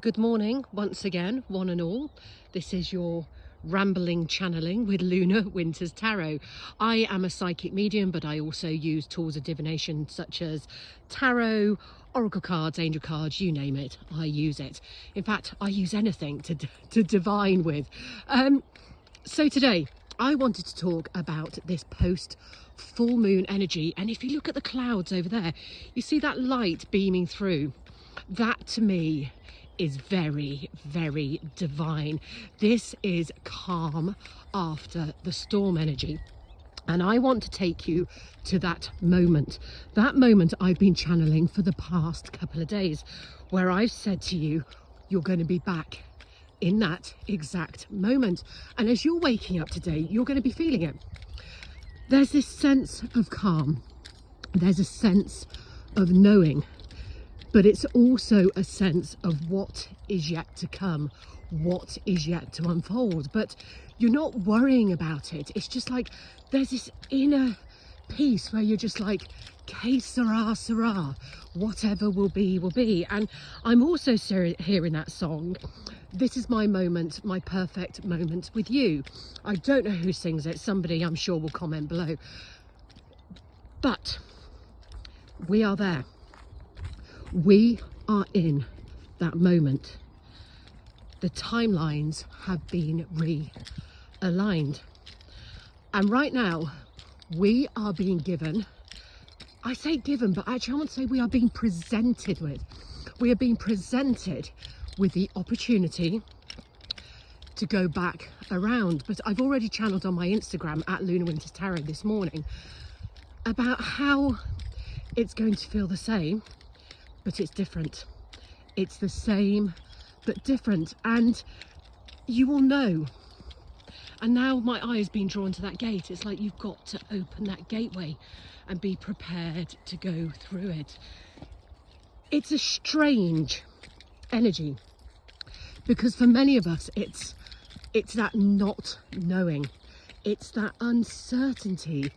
Good morning once again, one and all. This is your rambling channeling with Luna Winters Tarot. I am a psychic medium, but I also use tools of divination such as tarot, oracle cards, angel cards, you name it, I use it. In fact, I use anything to divine with. So today I wanted to talk about this post full moon energy, and if you look at the clouds over there, you see that light beaming through. That to me is very, very divine. This is calm after the storm energy. And I want to take you to that moment I've been channeling for the past couple of days, where I've said to you, you're going to be back in that exact moment. And as you're waking up today, you're going to be feeling it. There's this sense of calm. There's a sense of knowing. But it's also a sense of what is yet to come, what is yet to unfold. But you're not worrying about it. It's just like there's this inner peace where you're just like, que sera, sera. Whatever will be, will be. And I'm also hearing that song. This is my moment, my perfect moment with you. I don't know who sings it. Somebody, I'm sure, will comment below. But we are there. We are in that moment. The timelines have been realigned. And right now, we are being given, I say given, but actually I want to say we are being presented with. We are being presented with the opportunity to go back around. But I've already channeled on my Instagram at Luna Winters Tarot this morning about how it's going to feel the same, but it's different. It's the same, but different. And you will know. And now my eye has been drawn to that gate. It's like you've got to open that gateway and be prepared to go through it. It's a strange energy, because for many of us, it's that not knowing. It's that uncertainty,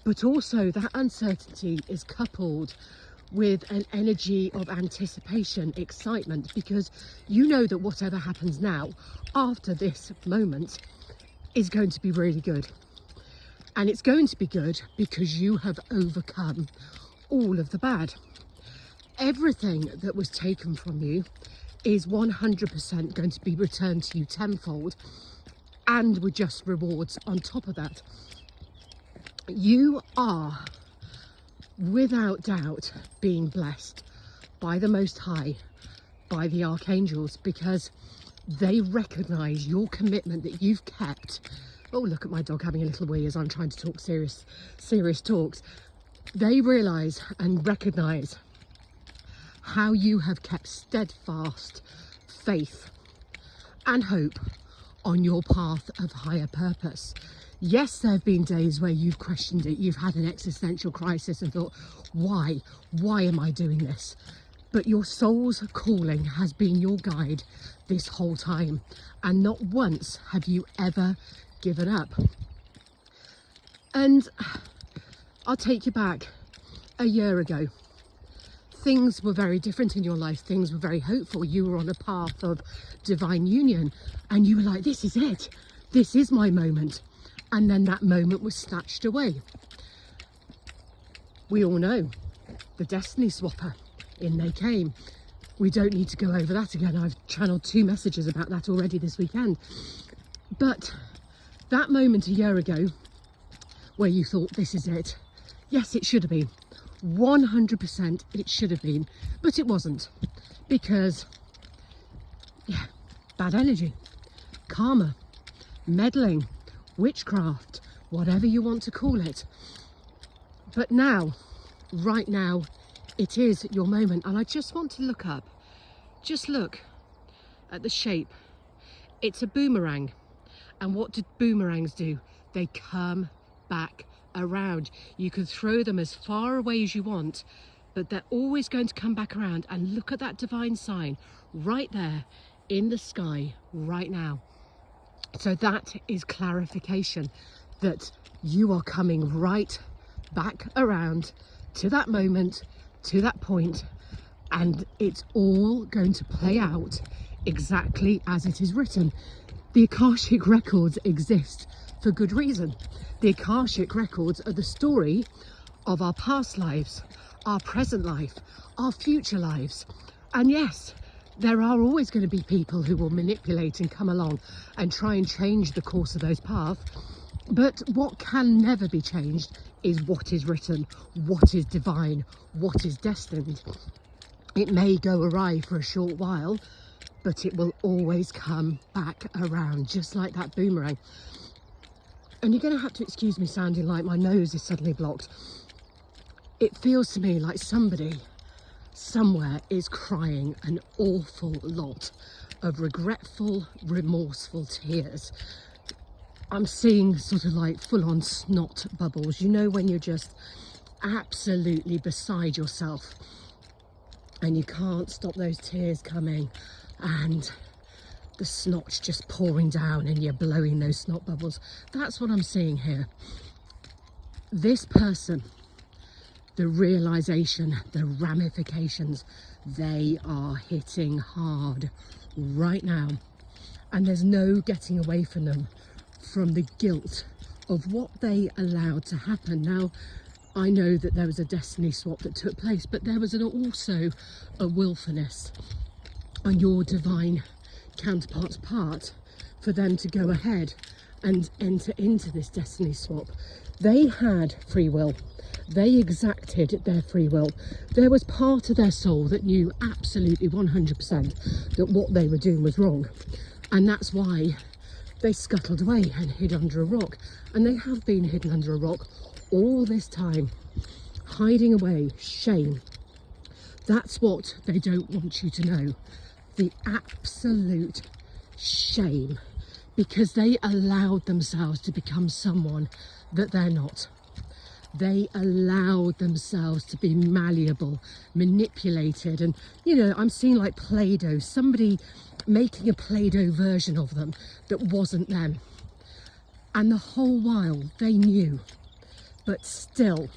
but also that uncertainty is coupled with an energy of anticipation, excitement, because you know that whatever happens now after this moment is going to be really good. And it's going to be good because you have overcome all of the bad. Everything that was taken from you is 100% going to be returned to you tenfold, and with just rewards on top of that. You are without doubt being blessed by the Most High, by the archangels, because they recognize your commitment that you've kept. Oh, look at my dog having a little wee as I'm trying to talk serious talks. They realize and recognize how you have kept steadfast faith and hope on your path of higher purpose. Yes, there have been days where you've questioned it, you've had an existential crisis and thought, why am I doing this? But your soul's calling has been your guide this whole time, and not once have you ever given up. And I'll take you back a year ago. Things were very different in your life. Things were very hopeful. You were on a path of divine union, and you were like, this is it. This is my moment. And then that moment was snatched away. We all know the destiny swapper, in they came. We don't need to go over that again. I've channeled 2 messages about that already this weekend. But that moment a year ago where you thought, this is it. Yes, it should have been. 100% it should have been, but it wasn't, because bad energy, karma, meddling, witchcraft, whatever you want to call it. But now, right now, it is your moment. And I just want to look up, just look at the shape. It's a boomerang. And what do boomerangs do? They come back around. You can throw them as far away as you want, but they're always going to come back around. And look at that divine sign right there in the sky right now. So that is clarification that you are coming right back around to that moment, to that point, And it's all going to play out exactly as it is written. The Akashic records exist for good reason. The Akashic records are the story of our past lives, our present life, our future lives. And yes, there are always going to be people who will manipulate and come along and try and change the course of those paths. But what can never be changed is what is written, what is divine, what is destined. It may go awry for a short while, but it will always come back around, just like that boomerang. And you're going to have to excuse me sounding like my nose is suddenly blocked. It feels to me like somebody somewhere is crying an awful lot of regretful, remorseful tears. I'm seeing sort of like full-on snot bubbles. You know, when you're just absolutely beside yourself and you can't stop those tears coming, and the snot's just pouring down and you're blowing those snot bubbles. That's what I'm seeing here. This person, the realization, the ramifications, they are hitting hard right now. And there's no getting away from them, from the guilt of what they allowed to happen. Now, I know that there was a destiny swap that took place, but there was also a willfulness on your divine counterpart's part for them to go ahead and enter into this destiny swap. They had free will. They exacted their free will. There was part of their soul that knew absolutely 100% that what they were doing was wrong. And that's why they scuttled away and hid under a rock. And they have been hidden under a rock all this time, hiding away shame. That's what they don't want you to know. The absolute shame, because they allowed themselves to become someone that they're not. They allowed themselves to be malleable, manipulated, and you know, I'm seeing like Play-Doh, somebody making a Play-Doh version of them that wasn't them. And the whole while they knew, but still,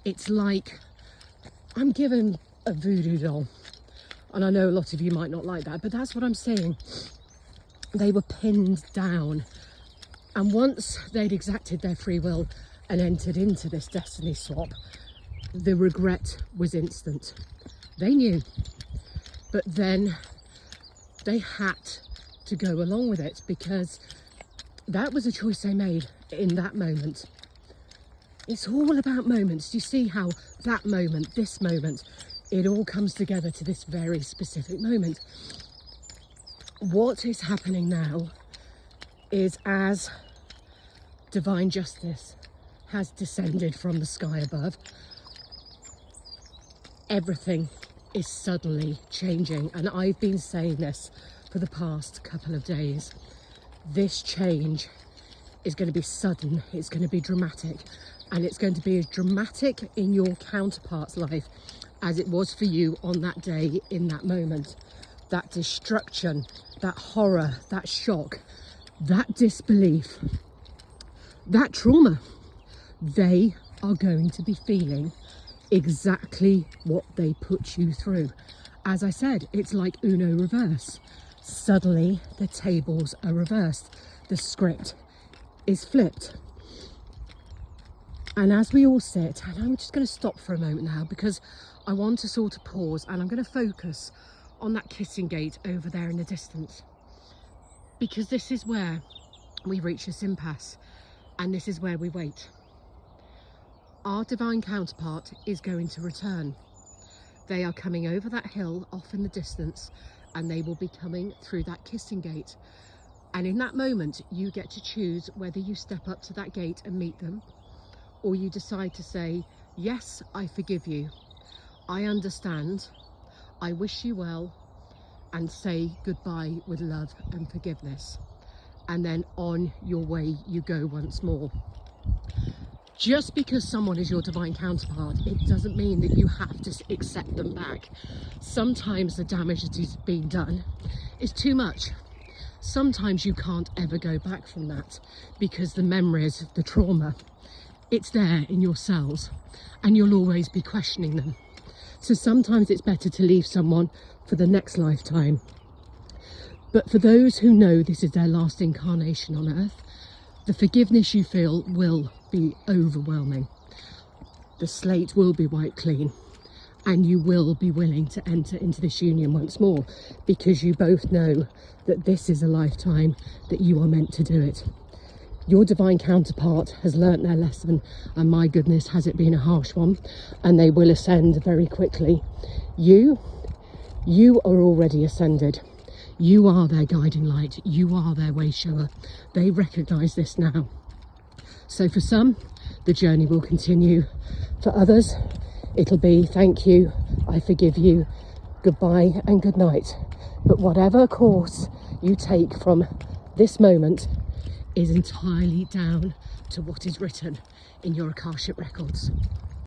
it's like I'm given a voodoo doll. And I know a lot of you might not like that, but that's what I'm saying. They were pinned down. And once they'd exacted their free will and entered into this destiny swap, the regret was instant. They knew, but then they had to go along with it, because that was a choice they made in that moment. It's all about moments. Do you see how that moment, this moment, it all comes together to this very specific moment? What is happening now is, as divine justice has descended from the sky above, everything is suddenly changing. And I've been saying this for the past couple of days. This change is going to be sudden, it's going to be dramatic, and it's going to be as dramatic in your counterpart's life as it was for you on that day, in that moment. That destruction, that horror, that shock, that disbelief, that trauma, they are going to be feeling exactly what they put you through. As I said, it's like Uno reverse. Suddenly the tables are reversed. The script is flipped. And as we all sit, and I'm just going to stop for a moment now, because I want to sort of pause, and I'm going to focus on that kissing gate over there in the distance, because this is where we reach this impasse, and this is where we wait. Our divine counterpart is going to return. They are coming over that hill off in the distance, and they will be coming through that kissing gate. And in that moment, you get to choose whether you step up to that gate and meet them, or you decide to say, yes, I forgive you. I understand. I wish you well, and say goodbye with love and forgiveness. And then on your way you go once more. Just because someone is your divine counterpart, it doesn't mean that you have to accept them back. Sometimes the damage that is being done is too much. Sometimes you can't ever go back from that, because the memories, the trauma, it's there in your cells, and you'll always be questioning them. So sometimes it's better to leave someone for the next lifetime. But for those who know this is their last incarnation on earth, the forgiveness you feel will be overwhelming. The slate will be wiped clean, and you will be willing to enter into this union once more, because you both know that this is a lifetime that you are meant to do it. Your divine counterpart has learnt their lesson, and my goodness, has it been a harsh one, and they will ascend very quickly. You are already ascended. You are their guiding light. You are their way shower. They recognise this now. So for some, the journey will continue. For others, it'll be thank you, I forgive you, goodbye and good night. But whatever course you take from this moment is entirely down to what is written in your Akashic records.